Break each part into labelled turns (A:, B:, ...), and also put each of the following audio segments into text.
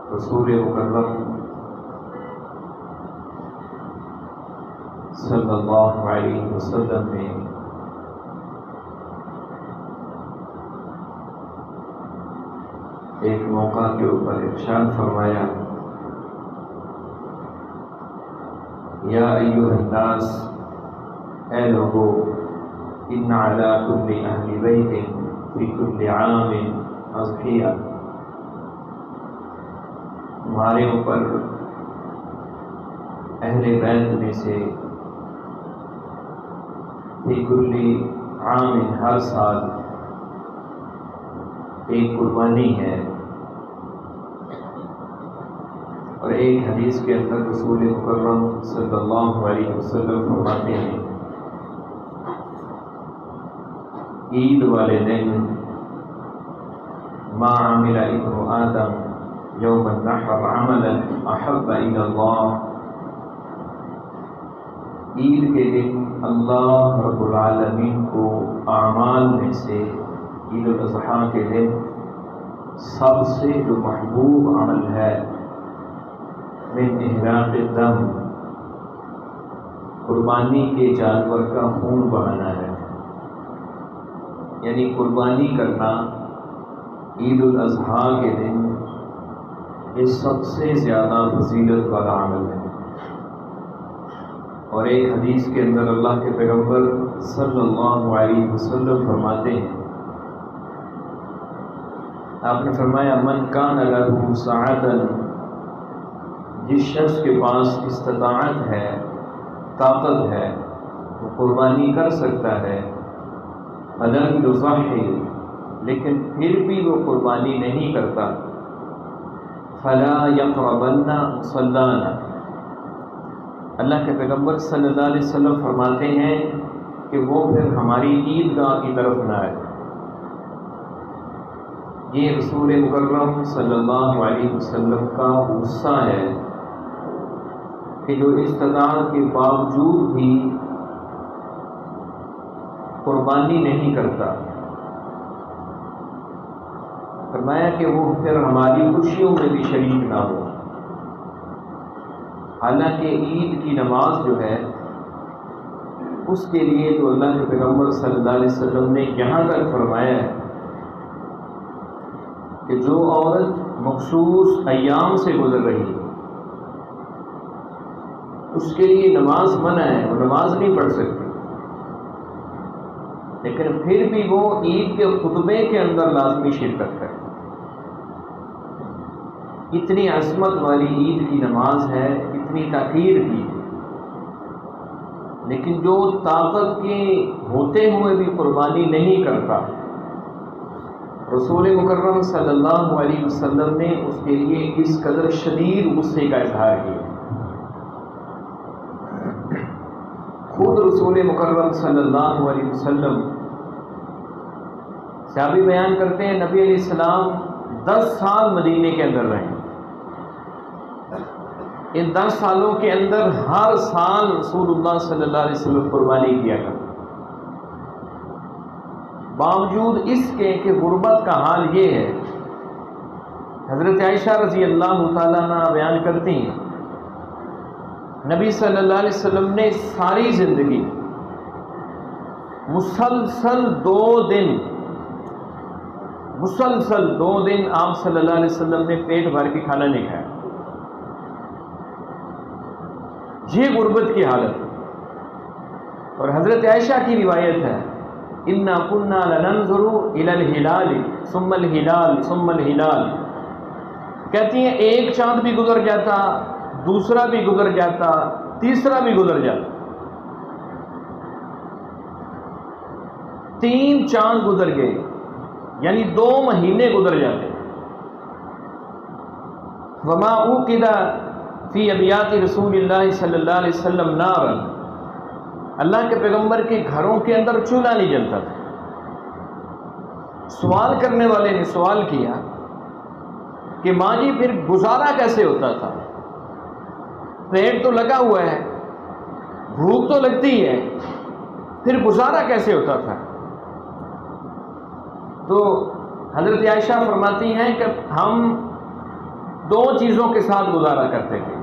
A: رسول مکرم صلی اللہ علیہ وسلم نے ایک موقع کے اوپر ارشاد فرمایا، یا ایھا الناس، اے لوگو، ان علی کل اہل بیت فی کل عام اضحیہ، تمہارے اوپر اہل بیت میں سے فی کل عام، ہر سال ایک قربانی ہے۔ اور ایک حدیث کے اندر رسول مکرم صلی اللہ علیہ وسلم فرماتے ہیں، عید والے دن ما عمل ابن آدم یوم النحر عملا احب الی اللہ، عید کے دن اللہ رب العالمین کو اعمال میں سے عید الاضحیٰ کے دن سب سے جو محبوب عمل ہے، من احراق الدم، قربانی کے جانور کا خون بہانا ہے، یعنی قربانی کرنا عید الاضحیٰ کے دن یہ سب سے زیادہ فضیلت والا عمل ہے۔ اور ایک حدیث کے اندر اللہ کے پیغمبر صلی اللہ علیہ وسلم فرماتے ہیں، آپ نے فرمایا، من کان لہ سعۃ، جس شخص کے پاس استطاعت ہے، طاقت ہے، وہ قربانی کر سکتا ہے، فلم یضحی، لیکن پھر بھی وہ قربانی نہیں کرتا، فلا یقربن مصلانا، اللہ کے پیغمبر صلی اللہ علیہ وسلم فرماتے ہیں کہ وہ پھر ہماری عیدگاہ کی طرف نہ آئے۔ یہ رسول مکرم صلی اللہ علیہ وسلم کا غصہ ہے کہ جو استطاعت کے باوجود بھی قربانی نہیں کرتا، فرمایا کہ وہ پھر ہماری خوشیوں میں بھی شریک نہ ہو۔ حالانکہ عید کی نماز جو ہے اس کے لیے تو اللہ کے پیغمبر صلی اللہ علیہ وسلم نے یہاں تک فرمایا ہے کہ جو عورت مخصوص ایام سے گزر رہی ہے اس کے لیے نماز منع ہے، وہ نماز نہیں پڑھ سکتی، لیکن پھر بھی وہ عید کے خطبے کے اندر لازمی شرکت کرے۔ اتنی عظمت والی عید کی نماز ہے، اتنی تاخیر کی ہے، لیکن جو طاقت کے ہوتے ہوئے بھی قربانی نہیں کرتا، رسول مکرم صلی اللہ علیہ وسلم نے اس کے لیے اس قدر شدید غصے کا اظہار کیا۔ خود رسول مکرم صلی اللہ علیہ وسلم، صحابی بیان کرتے ہیں، نبی علیہ السلام 10 سال مدینے کے اندر رہے، ان 10 سالوں کے اندر ہر سال رسول اللہ صلی اللہ علیہ وسلم قربانی کیا کرتے، باوجود اس کے کہ غربت کا حال یہ ہے۔ حضرت عائشہ رضی اللہ تعالیٰ عنہ بیان کرتی ہیں، نبی صلی اللہ علیہ وسلم نے ساری زندگی مسلسل 2 دن آپ صلی اللہ علیہ وسلم نے پیٹ بھر کے کھانا نہیں کھایا۔ یہ غربت کی حالت ہے۔ اور حضرت عائشہ کی روایت ہے، اِنَّا كُنَّا لَنَنظُرُ إِلَى الْهِلَالِ ثُمَّ الْهِلَالِ ثُمَّ الْهِلَالِ، کہتی ہیں ایک چاند بھی گزر جاتا، دوسرا بھی گزر جاتا، تیسرا بھی گزر جاتا، 3 چاند گزر گئے، یعنی 2 مہینے گزر جاتے۔ وَمَا أُوقِدَ فِي أَبْيَاتِ رسول اللہ صلی اللہ علیہ وسلم نارا، اللہ کے پیغمبر کے گھروں کے اندر چولہا نہیں جلتا تھا۔ سوال کرنے والے نے سوال کیا کہ ماں جی پھر گزارا کیسے ہوتا تھا؟ پیٹ تو لگا ہوا ہے، بھوک تو لگتی ہے، پھر گزارا کیسے ہوتا تھا؟ تو حضرت عائشہ فرماتی ہیں کہ ہم دو چیزوں کے ساتھ گزارا کرتے تھے.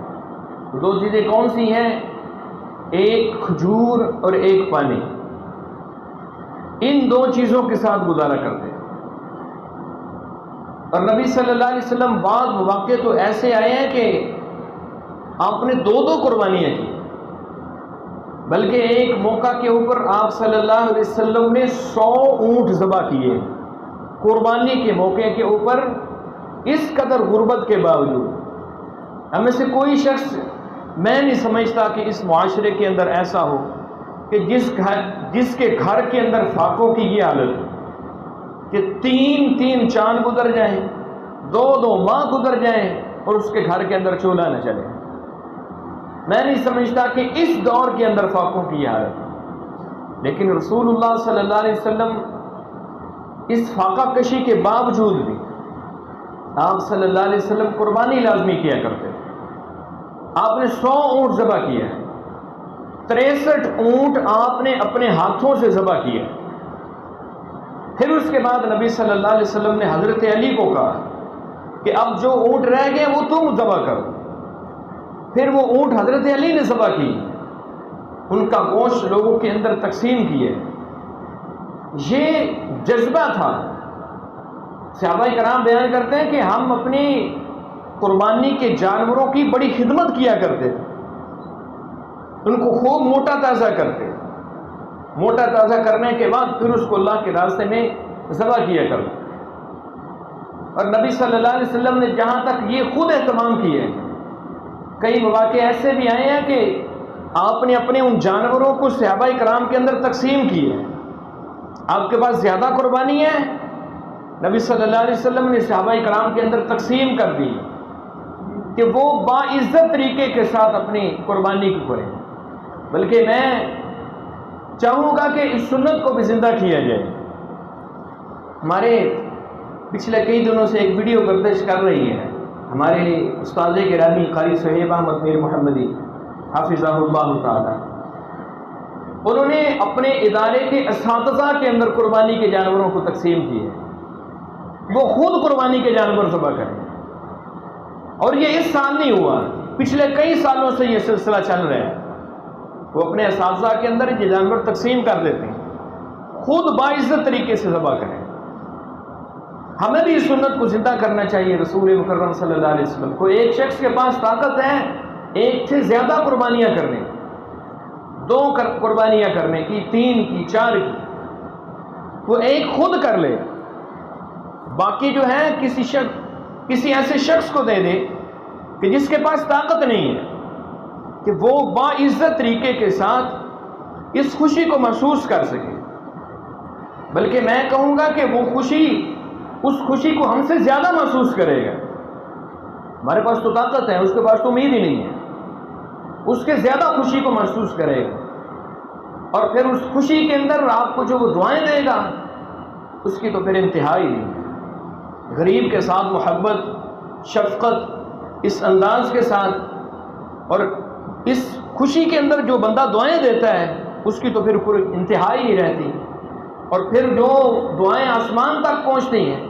A: دو چیزیں کون سی ہیں؟ ایک کھجور اور ایک پانی. ان دو چیزوں کے ساتھ گزارا کرتے. اور نبی صلی اللہ علیہ وسلم بعض مواقع تو ایسے آئے ہیں کہ آپ نے دو قربانیاں کی. بلکہ ایک موقع کے اوپر آپ صلی اللہ علیہ وسلم نے 100 اونٹ ذبح کیے قربانی کے موقع کے اوپر. اس قدر غربت کے باوجود ہمیں سے کوئی شخص، میں نہیں سمجھتا کہ اس معاشرے کے اندر ایسا ہو کہ جس کے گھر کے اندر فاقوں کی یہ حالت کہ 3 چاند گزر جائیں، 2 ماہ گزر جائیں اور اس کے گھر کے اندر چولہا نہ چلے. میں نہیں سمجھتا کہ اس دور کے اندر فاقوں کی یہ حالت ہے. لیکن رسول اللہ صلی اللہ علیہ وسلم اس فاقہ کشی کے باوجود بھی آپ صلی اللہ علیہ وسلم قربانی لازمی کیا کرتے. آپ نے 100 اونٹ ذبح کیا ہے. 63 اونٹ آپ نے اپنے ہاتھوں سے ذبح کیا. پھر اس کے بعد نبی صلی اللہ علیہ وسلم نے حضرت علی کو کہا کہ اب جو اونٹ رہ گئے وہ تم ذبح کرو. پھر وہ اونٹ حضرت علی نے ذبح کی، ان کا گوشت لوگوں کے اندر تقسیم کیے. یہ جذبہ تھا. صحابہ کرام بیان کرتے ہیں کہ ہم اپنی قربانی کے جانوروں کی بڑی خدمت کیا کرتے تھے. ان کو خوب موٹا تازہ کرتے. موٹا تازہ کرنے کے بعد پھر اس کو اللہ کے راستے میں ذبح کیا کرتے. اور نبی صلی اللہ علیہ وسلم نے جہاں تک یہ خود اہتمام کیے، کئی مواقع ایسے بھی آئے ہیں کہ آپ نے اپنے ان جانوروں کو صحابہ کرام کے اندر تقسیم کیے. آپ کے پاس زیادہ قربانی ہے، نبی صلی اللہ علیہ وسلم نے صحابہ کرام کے اندر تقسیم کر دی کہ وہ باعزت طریقے کے ساتھ اپنی قربانی کو کریں. بلکہ میں چاہوں گا کہ اس سنت کو بھی زندہ کیا جائے. ہمارے پچھلے کئی دنوں سے ایک ویڈیو گردش کر رہی ہے ہمارے استاد گرامی قاری صہیب احمد میر محمدی حافظہ اللہ تعالی. انہوں نے اپنے ادارے کے اساتذہ کے اندر قربانی کے جانوروں کو تقسیم کیے. وہ خود قربانی کے جانور ذبح کریں. اور یہ اس سال نہیں ہوا، پچھلے کئی سالوں سے یہ سلسلہ چل رہا ہے. وہ اپنے اساتذہ کے اندر یہ جانور تقسیم کر دیتے ہیں، خود باعزت طریقے سے ذبح کریں. ہمیں بھی اس سنت کو زندہ کرنا چاہیے. رسول مکرم صلی اللہ علیہ وسلم کو ایک شخص کے پاس طاقت ہے ایک سے زیادہ قربانیاں کرنے، 2 قربانیاں کرنے کی، 3 کی، 4 کی، وہ ایک خود کر لے، باقی جو ہے کسی ایسے شخص کو دے دے کہ جس کے پاس طاقت نہیں ہے، کہ وہ باعزت طریقے کے ساتھ اس خوشی کو محسوس کر سکے. بلکہ میں کہوں گا کہ وہ خوشی، اس خوشی کو ہم سے زیادہ محسوس کرے گا. ہمارے پاس تو طاقت ہے، اس کے پاس تو امید ہی نہیں ہے. اس کے زیادہ خوشی کو محسوس کرے گا. اور پھر اس خوشی کے اندر آپ کو جو وہ دعائیں دے گا اس کی تو پھر انتہا ہی نہیں. غریب کے ساتھ محبت، شفقت، اس انداز کے ساتھ، اور اس خوشی کے اندر جو بندہ دعائیں دیتا ہے اس کی تو پھر کوئی انتہا ہی نہیں رہتی. اور پھر جو دعائیں آسمان تک پہنچتی ہیں،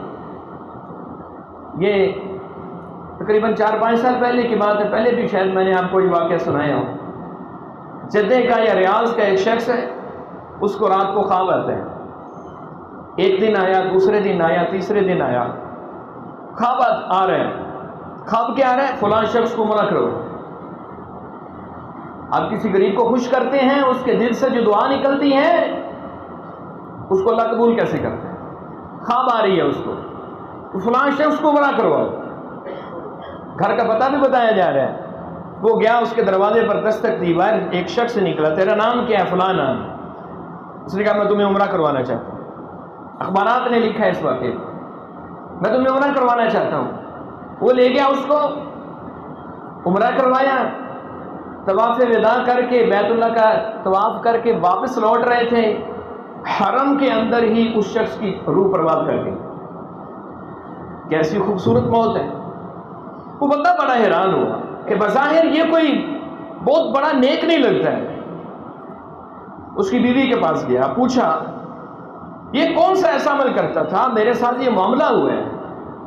A: یہ تقریباً 4-5 سال پہلے کی بات ہے، پہلے بھی شاید میں نے آپ کو یہ واقعہ سنایا ہو. جدے کا یا ریاض کا ایک شخص ہے، اس کو رات کو خواب آتا ہے. ایک دن آیا، دوسرے دن آیا، تیسرے دن آیا، خواب آ رہے ہیں. خواب کیا آ رہا ہے؟ فلاں شخص کو عمرہ کرو. آپ کسی غریب کو خوش کرتے ہیں، اس کے دل سے جو دعا نکلتی ہے اس کو اللہ قبول کیسے کرتے ہیں؟ خواب آ رہی ہے اس کو، فلاں شخص کو عمرہ کرواؤ. گھر کا پتہ بھی بتایا جا رہا ہے. وہ گیا، اس کے دروازے پر دستک دی. باہر ایک شخص نکلا، تیرا نام کیا ہے؟ فلاں نام. اس نے کہا میں تمہیں عمرہ کروانا چاہتا ہوں. اخبارات نے لکھا ہے اس واقعے کو، میں تمہیں عمرہ کروانا چاہتا ہوں. وہ لے گیا، اس کو عمرہ کروایا. طواف وداع کر کے بیت اللہ کا طواف کر کے واپس لوٹ رہے تھے، حرم کے اندر ہی اس شخص کی روح پرواز کر گئی. کیسی خوبصورت موت ہے. وہ بندہ بڑا حیران ہوا کہ بظاہر یہ کوئی بہت بڑا نیک نہیں لگتا ہے. اس کی بیوی کے پاس گیا، پوچھا یہ کون سا ایسا عمل کرتا تھا، میرے ساتھ یہ معاملہ ہوا ہے،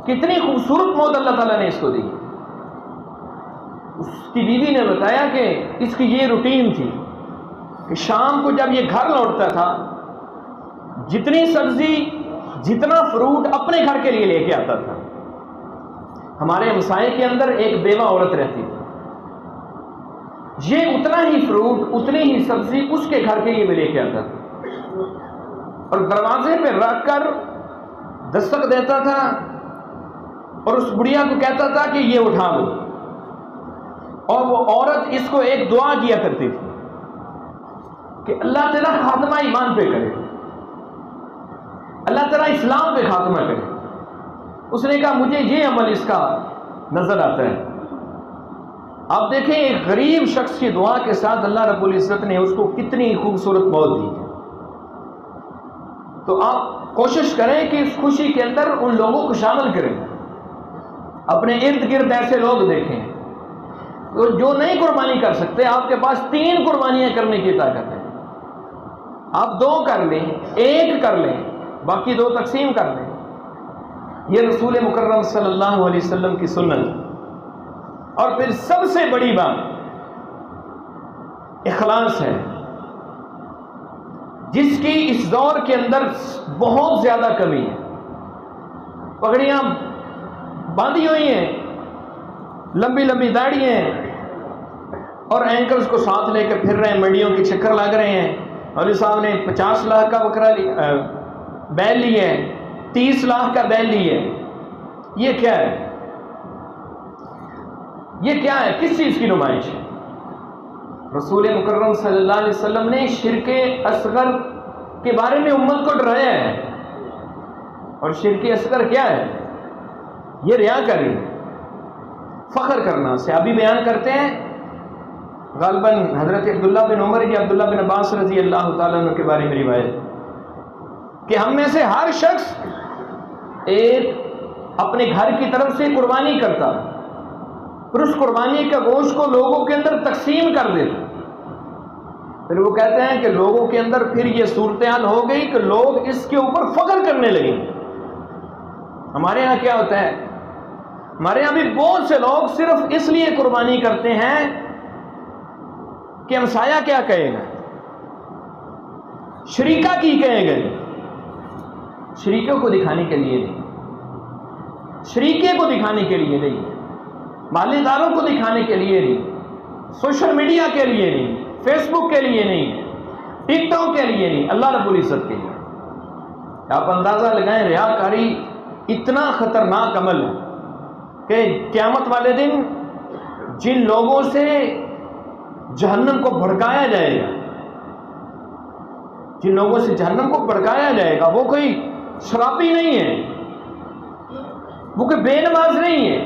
A: کتنی خوبصورت موت اللہ تعالیٰ نے اس کو دی. اس کی بیوی نے بتایا کہ اس کی یہ روٹین تھی کہ شام کو جب یہ گھر لوٹتا تھا جتنی سبزی جتنا فروٹ اپنے گھر کے لیے لے کے آتا تھا. ہمارے ہمسائے کے اندر ایک بیوہ عورت رہتی تھی، یہ اتنا ہی فروٹ اتنی ہی سبزی اس کے گھر کے لیے بھی لے کے آتا تھا اور دروازے پہ رکھ کر دستک دیتا تھا اور اس بڑھیا کو کہتا تھا کہ یہ اٹھا لو، اور وہ عورت اس کو ایک دعا کیا کرتی تھی کہ اللہ تعالیٰ خاتمہ ایمان پہ کرے، اللہ تعالیٰ اسلام پہ خاتمہ کرے. اس نے کہا مجھے یہ عمل اس کا نظر آتا ہے. آپ دیکھیں ایک غریب شخص کی دعا کے ساتھ اللہ رب العزت نے اس کو کتنی خوبصورت موت دی ہے. تو آپ کوشش کریں کہ اس خوشی کے اندر ان لوگوں کو شامل کریں، اپنے ارد گرد ایسے لوگ دیکھیں جو نہیں قربانی کر سکتے. آپ کے پاس 3 قربانیاں کرنے کی طاقت ہے، آپ 2 کر لیں، 1 کر لیں، باقی 2 تقسیم کر لیں. یہ رسول مکرم صلی اللہ علیہ وسلم کی سنت. اور پھر سب سے بڑی بات اخلاص ہے، جس کی اس دور کے اندر بہت زیادہ کمی ہے. پگڑیاں باندھی ہوئی ہیں، لمبی لمبی داڑھی ہیں اور اینکلز کو ساتھ لے کر پھر رہے ہیں، منڈیوں کے چکر لگ رہے ہیں. مولوی صاحب نے 50 لاکھ کا بکرا بیل لی ہے، 30 لاکھ کا بیل لی ہے. یہ کیا ہے؟ یہ کیا ہے؟ کس چیز کی نمائش ہے؟ رسول مکرم صلی اللہ علیہ وسلم نے شرک اصغر کے بارے میں امت کو ڈرایا ہے. اور شرک اصغر کیا ہے؟ یہ ریاکاری، فخر کرنا. صحابی بیان کرتے ہیں، غالباً حضرت عبداللہ بن عمر یا عبداللہ بن عباس رضی اللہ تعالیٰ عنہ کے بارے میں روایت کہ ہم میں سے ہر شخص ایک اپنے گھر کی طرف سے قربانی کرتا، پھر اس قربانی کا گوشت کو لوگوں کے اندر تقسیم کر دیتا. پھر وہ کہتے ہیں کہ لوگوں کے اندر پھر یہ صورتحال ہو گئی کہ لوگ اس کے اوپر فخر کرنے لگے. ہمارے ہاں کیا ہوتا ہے؟ ہمارے یہاں بھی بہت سے لوگ صرف اس لیے قربانی کرتے ہیں کہ ہمسایہ کیا کہے گا، شریکہ کی کہے گا. شریکوں کو دکھانے کے لیے نہیں، شریکے کو دکھانے کے لیے نہیں، مالی داروں کو دکھانے کے لیے نہیں، سوشل میڈیا کے لیے نہیں، فیس بک کے لیے نہیں، ٹک ٹاک کے لیے نہیں، اللہ رب العزت کے لیے. آپ اندازہ لگائیں، ریاکاری اتنا خطرناک عمل ہے کہ قیامت والے دن جن لوگوں سے جہنم کو بھڑکایا جائے گا، جن لوگوں سے جہنم کو بھڑکایا جائے گا، وہ کوئی شرابی نہیں ہے، وہ کوئی بے نماز نہیں ہے،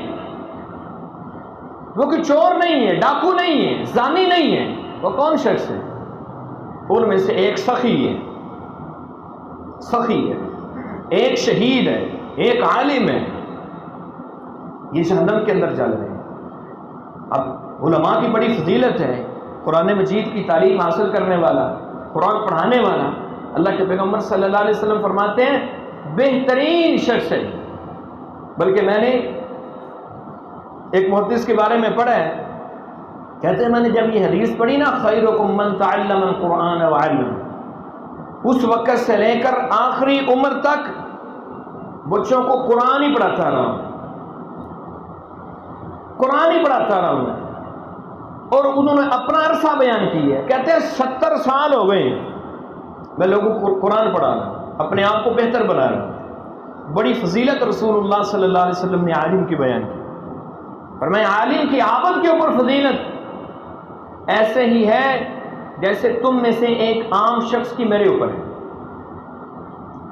A: وہ کوئی چور نہیں ہے، ڈاکو نہیں ہے، زانی نہیں ہے. وہ کون شخص ہے؟ ان میں سے ایک سخی ہے، سخی ہے، ایک شہید ہے، ایک عالم ہے. یہ جہنم کے اندر جل رہے ہیں. اب علماء کی بڑی فضیلت ہے، قرآن مجید کی تعلیم حاصل کرنے والا، قرآن پڑھانے والا. اللہ کے پیغمبر صلی اللہ علیہ وسلم فرماتے ہیں بہترین شخص ہے. بلکہ میں نے ایک محدث کے بارے میں پڑھا ہے، کہتے ہیں میں نے جب یہ حدیث پڑھی نا، خیرکم من تعلم القرآن وعلم، اس وقت سے لے کر آخری عمر تک بچوں کو قرآن ہی پڑھاتا رہا ہوں، قرآن ہی پڑھاتا رہا ہوں. اور انہوں نے اپنا عرصہ بیان کی ہے، کہتے ہیں 70 سال ہو گئے میں لوگوں کو قرآن پڑھا رہا ہوں، اپنے آپ کو بہتر بنا رہا ہوں. بڑی فضیلت رسول اللہ صلی اللہ علیہ وسلم نے عالم کی بیان کی. فرمایا عالم کی عابد کے اوپر فضیلت ایسے ہی ہے جیسے تم میں سے ایک عام شخص کی میرے اوپر ہے،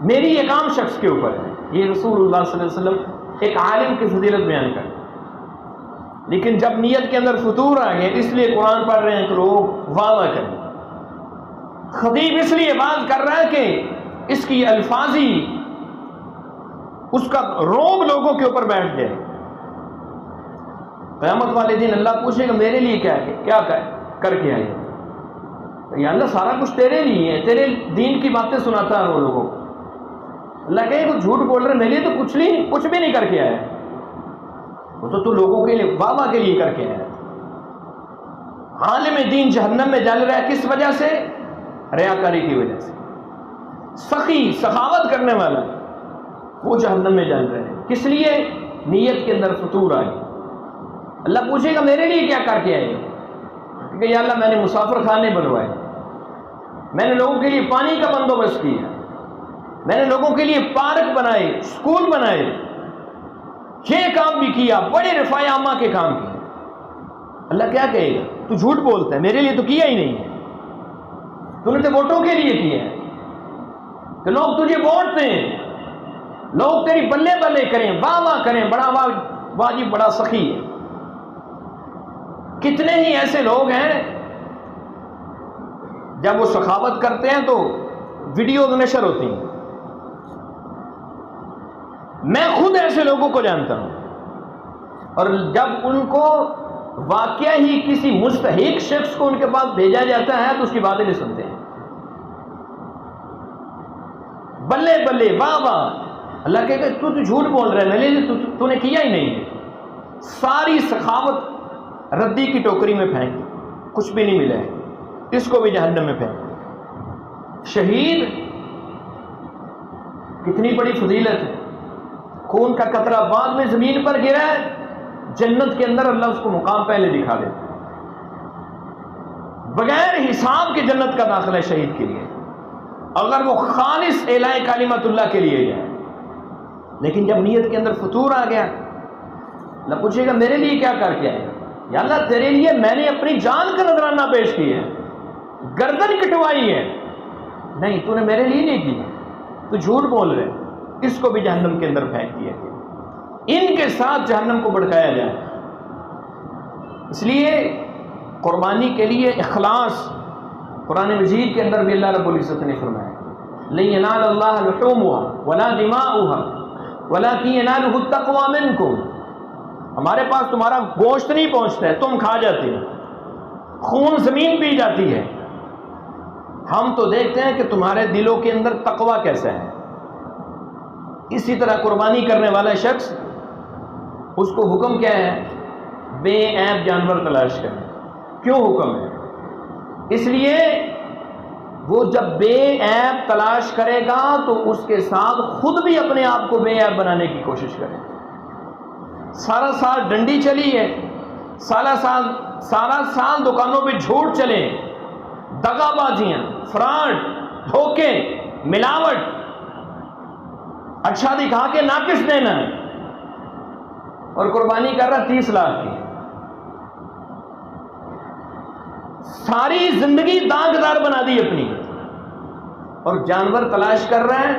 A: میری ایک عام شخص کے اوپر ہے. یہ رسول اللہ صلی اللہ علیہ وسلم ایک عالم کی فضیلت بیان کر. لیکن جب نیت کے اندر فتور آ گئے، اس لیے قرآن پڑھ رہے ہیں کہ لوگ واہ واہ کریں. خطیب اس لیے بات کر رہا ہے کہ اس کی الفاظی اس کا روب لوگوں کے اوپر بیٹھ جائے. قیامت والے دن اللہ پوچھے گا میرے لیے کیا کر کے آئے؟ یا اللہ سارا کچھ تیرے لیے ہے، تیرے دین کی باتیں سناتا ہے وہ لوگوں کو. اللہ کہے وہ جھوٹ بول رہے، میرے لیے تو کچھ بھی نہیں کر کے آیا، وہ تو لوگوں کے لیے واہ واہ کے لیے کر کے آیا. عالم دین جہنم میں جل رہا ہے، کس وجہ سے؟ ریاکاری کی وجہ سے۔ سخی سخاوت کرنے والا وہ جہنم میں جل رہے ہیں، کس لیے؟ نیت کے اندر فطور آئی۔ اللہ پوچھے گا میرے لیے کیا کر کے آئے؟ کہ یا اللہ میں نے مسافر خانے بنوائے، میں نے لوگوں کے لیے پانی کا بندوبست کیا، میں نے لوگوں کے لیے پارک بنائے، اسکول بنائے، یہ کام بھی کیا، بڑے رفاع عامہ کے کام کیے۔ اللہ کیا کہے گا؟ تو جھوٹ بولتا ہے، میرے لیے تو کیا ہی نہیں ہے، تو نے تو ووٹوں کے لیے کیا ہے کہ لوگ تجھے ووٹ دیں، لوگ تیری بلے بلے کریں، واہ واہ کریں، بڑا واجب بڑا سخی ہے۔ کتنے ہی ایسے لوگ ہیں جب وہ سخاوت کرتے ہیں تو ویڈیوز نشر ہوتی ہیں، میں خود ایسے لوگوں کو جانتا ہوں، اور جب ان کو واقعہ ہی کسی مستحق شخص کو ان کے پاس بھیجا جاتا ہے تو اس کی باتیں نہیں سنتے ہیں، بلے بلے واہ واہ۔ اللہ کہے کہ تو جھوٹ بول رہا ہے، میرے لیے تو نے کیا ہی نہیں ہے۔ ساری سخاوت ردی کی ٹوکری میں پھینک دی، کچھ بھی نہیں ملا ہے، اس کو بھی جہنم میں پھینک دی۔ شہید کتنی بڑی فضیلت ہے، خون کا قطرہ بعد میں زمین پر گرا ہے، جنت کے اندر اللہ اس کو مقام پہلے دکھا دیتا ہے، بغیر حساب کے جنت کا داخلہ ہے شہید کے لیے، اگر وہ خالص اعلاء کلمت اللہ کے لیے جائے۔ لیکن جب نیت کے اندر فطور آ گیا، اللہ پوچھے گا میرے لیے کیا کر کے آئے گا؟ یا اللہ تیرے لیے میں نے اپنی جان کا نذرانہ پیش کیا ہے، گردن کٹوائی ہے، نہیں تو نے میرے لیے نہیں کی، تو جھوٹ بول رہے، اس کو بھی جہنم کے اندر پھینک دیا گیا۔ ان کے ساتھ جہنم کو بھڑکایا جائے۔ اس لیے قربانی کے لیے اخلاص، قرآن مجید کے اندر بھی اللہ رب العزت نے فرمایا لَن يَنَالَ اللَّهَ لُحُومُهَا وَلَا دِمَاؤُهَا وَلَكِنْ يَنَالُهُ التَّقْوَى مِنْكُمْ۔ ہمارے پاس تمہارا گوشت نہیں پہنچتا ہے، تم کھا جاتے ہو، خون زمین پی جاتی ہے، ہم تو دیکھتے ہیں کہ تمہارے دلوں کے اندر تقوی کیسا ہے۔ اسی طرح قربانی کرنے والا شخص، اس کو حکم کیا ہے؟ بے عیب جانور تلاش کریں۔ کیوں حکم ہے؟ اس لیے وہ جب بے عیب تلاش کرے گا تو اس کے ساتھ خود بھی اپنے آپ کو بے عیب بنانے کی کوشش کرے۔ سارا سال ڈنڈی چلی ہے، سارا سال دکانوں پہ جھوٹ چلے، دغا بازیاں، فراڈ، دھوکے، ملاوٹ، اچھا دکھا کے ناقص دینا، اور قربانی کر رہا 30 لاکھ کی، ساری زندگی داغدار بنا دی اپنی، اور جانور تلاش کر رہا ہے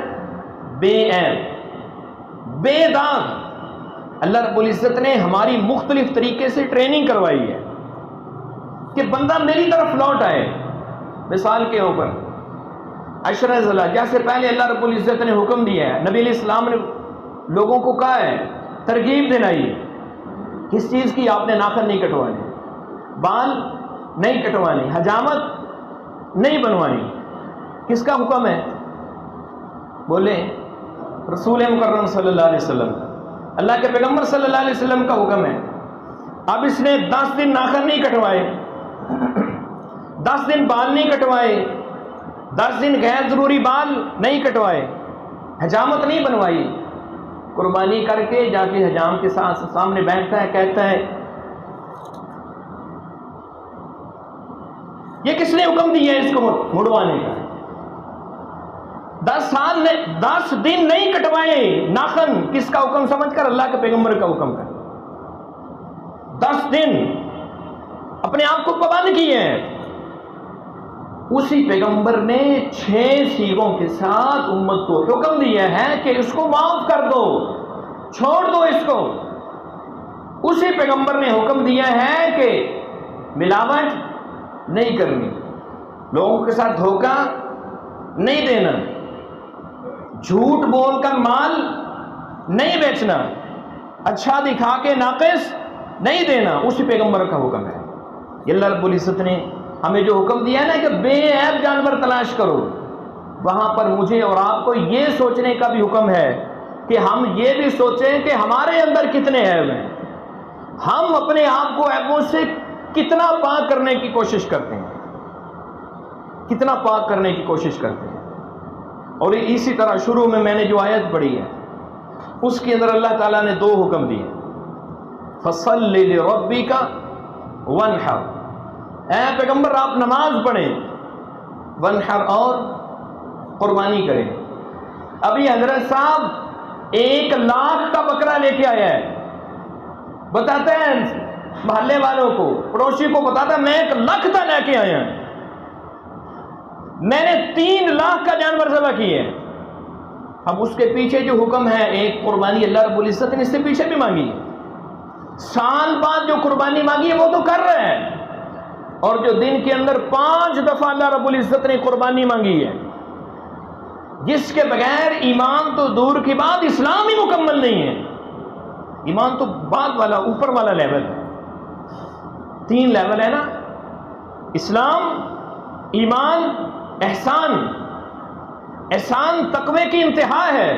A: بے عیب، بے داغ۔ اللہ رب العزت نے ہماری مختلف طریقے سے ٹریننگ کروائی ہے کہ بندہ میری طرف لوٹ آئے۔ مثال کے اوپر عشرہ ذوالحجہ، جیسے پہلے اللہ رب العزت نے حکم دیا ہے، نبی علیہ السلام نے لوگوں کو کہا ہے، ترغیب دلائی ہے، کس چیز کی؟ آپ نے ناخن نہیں کٹوانے، بال نہیں کٹوانی، حجامت نہیں بنوانی۔ کس کا حکم ہے؟ بولے رسول مکرم صلی اللہ علیہ وسلم، اللہ کے پیغمبر صلی اللہ علیہ وسلم کا حکم ہے۔ اب اس نے 10 دن ناخن نہیں کٹوائے، 10 دن بال نہیں کٹوائے، 10 دن غیر ضروری بال نہیں کٹوائے، حجامت نہیں بنوائی، قربانی کر کے جا کے حجام کے سامنے بیٹھتا ہے، کہتا ہے یہ کس نے حکم دیا ہے اس کو مڑوانے کا؟ 10 دن نہیں کٹوائے ناخن، کس کا حکم سمجھ کر؟ اللہ کے پیغمبر کا حکم کر۔ 10 دن اپنے آپ کو پابند کیے ہیں۔ اسی پیغمبر نے 6 سیغوں کے ساتھ امت کو حکم دیا ہے کہ اس کو معاف کر دو، چھوڑ دو اس کو۔ اسی پیغمبر نے حکم دیا ہے کہ ملاوٹ نہیں کرنی، لوگوں کے ساتھ دھوکہ نہیں دینا، جھوٹ بول کر مال نہیں بیچنا، اچھا دکھا کے ناقص نہیں دینا، اسی پیغمبر کا حکم ہے۔ یہ اللہ رب العزت نے ہمیں جو حکم دیا ہے نا کہ بے عیب جانور تلاش کرو، وہاں پر مجھے اور آپ کو یہ سوچنے کا بھی حکم ہے کہ ہم یہ بھی سوچیں کہ ہمارے اندر کتنے عیب ہیں، ہم اپنے آپ کو عیبوں سے
B: کتنا پاک کرنے کی کوشش کرتے ہیں، کتنا پاک کرنے کی کوشش کرتے ہیں۔ اور اسی طرح شروع میں نے جو آیت پڑھی ہے اس کے اندر اللہ تعالیٰ نے 2 حکم دیے، فَصَلِّ لِرَبِّكَ وَانْحَرْ، اے پیغمبر آپ نماز پڑھیں، وَانْحَرْ اور قربانی کریں۔ ابھی حضرت صاحب 1 لاکھ کا بکرا لے کے آیا ہے، بتاتے ہیں محلے والوں کو، پڑوسی کو بتاتا ہے میں 1 لاکھ کا لے کے آیا ہوں، میں نے 3 لاکھ کا جانور ذبح کیے ہیں۔ اب اس کے پیچھے جو حکم ہے، ایک قربانی اللہ رب العزت نے اس سے پیچھے بھی مانگی ہے، سال بعد جو قربانی مانگی ہے وہ تو کر رہے ہیں، اور جو دن کے اندر 5 دفعہ اللہ رب العزت نے قربانی مانگی ہے، جس کے بغیر ایمان تو دور کی بات اسلام ہی مکمل نہیں ہے۔ ایمان تو بعد والا، اوپر والا لیول ہے، 3 لیول ہے نا، اسلام، ایمان، احسان۔ احسان تقوی کی انتہا ہے،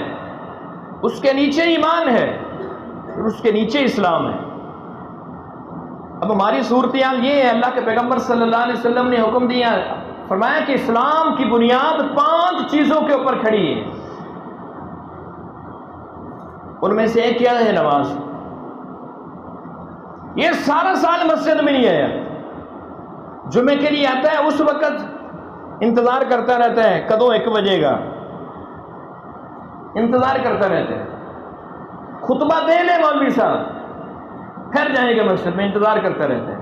B: اس کے نیچے ایمان ہے، پھر اس کے نیچے اسلام ہے۔ اب ہماری صورتحال یہ ہے، اللہ کے پیغمبر صلی اللہ علیہ وسلم نے حکم دیا، فرمایا کہ اسلام کی بنیاد 5 چیزوں کے اوپر کھڑی ہے، ان میں سے ایک کیا ہے؟ نماز۔ یہ سارا سال مسجد میں نہیں آیا، جمعے کے لیے آتا ہے، اس وقت انتظار کرتا رہتا ہے کدوں 1 بجے گا، انتظار کرتا رہتا ہے، خطبہ دے لے مولوی صاحب پھر جائیں گے مسجد میں، انتظار کرتا رہتا ہے۔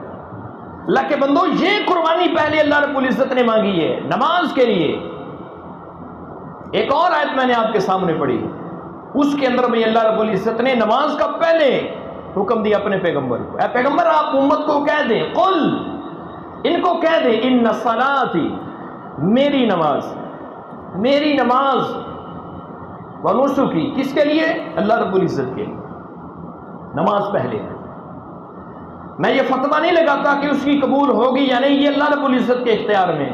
B: اللہ کے بندو، یہ قربانی پہلے اللہ رب العزت نے مانگی ہے نماز کے لیے۔ ایک اور آیت میں نے آپ کے سامنے پڑھی، اس کے اندر بھی اللہ رب العزت نے نماز کا پہلے حکم دیا اپنے پیغمبر کو، اے پیغمبر آپ امت کو کہہ دیں، قل، ان کو کہہ دیں، ان صلاتی، میری نماز، میری نماز، ونسکی، کس کے لیے؟ اللہ رب العزت کے لیے، نماز پہلے ہے۔ میں یہ فتویٰ نہیں لگاتا کہ اس کی قبول ہوگی یا نہیں، یہ اللہ رب العزت کے اختیار میں،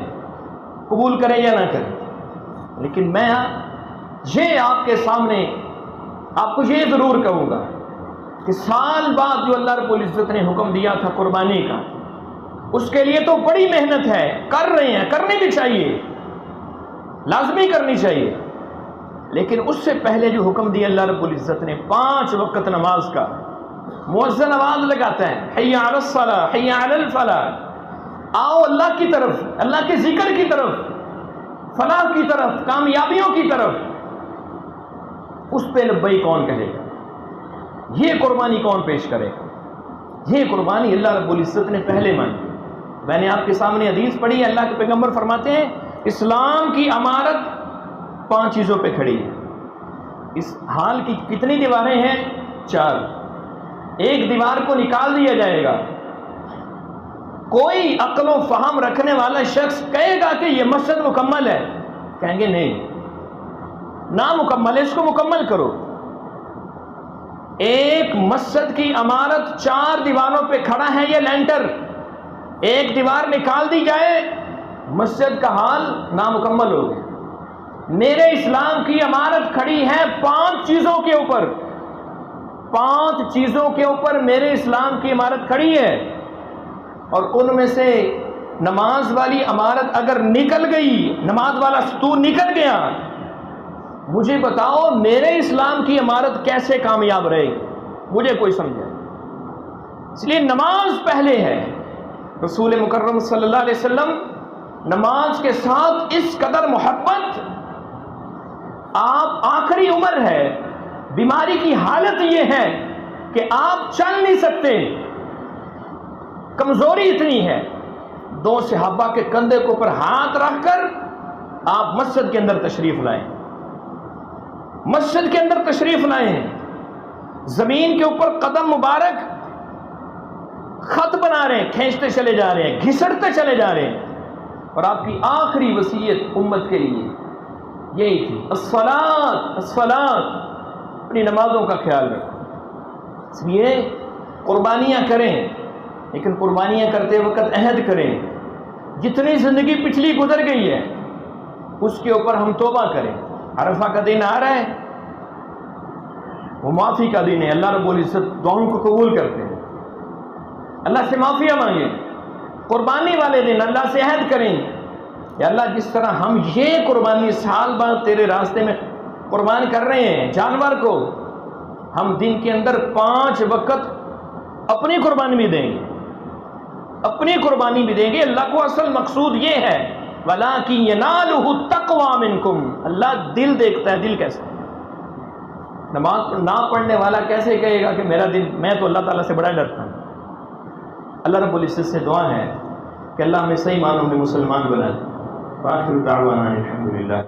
B: قبول کرے یا نہ کرے، لیکن میں یہ آپ کے سامنے آپ کو یہ ضرور کہوں گا کہ سال بعد جو اللہ رب العزت نے حکم دیا تھا قربانی کا، اس کے لیے تو بڑی محنت ہے، کر رہے ہیں، کرنی بھی چاہیے، لازمی کرنی چاہیے، لیکن اس سے پہلے جو حکم دیا اللہ رب العزت نے 5 وقت نماز کا، مؤذن آواز لگاتا ہے، حی علی الصلاۃ، حی علی الفلاح، آؤ اللہ کی طرف، اللہ کے ذکر کی طرف، فلاح کی طرف، کامیابیوں کی طرف، اس پہ لبیک کون کہے گا؟ یہ قربانی کون پیش کرے گا؟ یہ قربانی اللہ رب العزت نے پہلے مانگی۔ میں نے آپ کے سامنے حدیث پڑھی ہے، اللہ کے پیغمبر فرماتے ہیں اسلام کی عمارت 5 چیزوں پہ کھڑی ہے۔ اس حال کی کتنی دیواریں ہیں؟ 4۔ ایک دیوار کو نکال دیا جائے گا، کوئی عقل و فہم رکھنے والا شخص کہے گا کہ یہ مسجد مکمل ہے، کہیں گے نہیں، نامکمل ہے، اس کو مکمل کرو۔ ایک مسجد کی عمارت 4 دیواروں پہ کھڑا ہے، یہ لینٹر، ایک دیوار نکال دی جائے مسجد کا حال نامکمل ہو گیا۔ میرے اسلام کی عمارت کھڑی ہے 5 چیزوں کے اوپر، 5 چیزوں کے اوپر میرے اسلام کی عمارت کھڑی ہے، اور ان میں سے نماز والی عمارت اگر نکل گئی، نماز والا ستون نکل گیا، مجھے بتاؤ میرے اسلام کی عمارت کیسے کامیاب رہے گی؟ مجھے کوئی سمجھے۔ اس لیے نماز پہلے ہے۔ رسول مکرم صلی اللہ علیہ وسلم نماز کے ساتھ اس قدر محبت، آپ آخری عمر ہے، بیماری کی حالت یہ ہے کہ آپ چل نہیں سکتے، کمزوری اتنی ہے، 2 صحابہ کے کندھے کے اوپر ہاتھ رکھ کر آپ مسجد کے اندر تشریف لائیں، مسجد کے اندر تشریف لائے ہیں، زمین کے اوپر قدم مبارک خط بنا رہے ہیں، کھینچتے چلے جا رہے ہیں، گھسڑتے چلے جا رہے ہیں، اور آپ کی آخری وصیت امت کے لیے یہی تھی، الصلاۃ الصلاۃ، اپنی نمازوں کا خیال رکھو۔ اس لیے قربانیاں کریں، لیکن قربانیاں کرتے وقت عہد کریں، جتنی زندگی پچھلی گزر گئی ہے اس کے اوپر ہم توبہ کریں۔ عرفہ کا دن آ رہا ہے، وہ معافی کا دن ہے، اللہ رب العزت دعاؤں کو قبول کرتے ہیں، اللہ سے معافیاں مانگیں۔ قربانی والے دن اللہ سے عہد کریں یا اللہ جس طرح ہم یہ قربانی سال بعد تیرے راستے میں قربان کر رہے ہیں جانور کو، ہم دن کے اندر 5 وقت اپنی قربانی بھی دیں گے، اپنی قربانی بھی دیں گے۔ اللہ کو اصل مقصود یہ ہے وَلَٰكِن يَنَالُهُ التَّقْوَىٰ مِنكُمْ، اللہ دل دیکھتا ہے، دل کیسا ہے۔ نماز نہ پڑھنے والا کیسے کہے گا کہ میرا دل، میں تو اللہ تعالیٰ سے بڑا ڈرتا ہوں۔ اللہ رب العزت سے دعا ہے کہ اللہ ہمیں صحیح معنوں میں مسلمان بنا دے۔ وآخر دعوانا الحمدللہ۔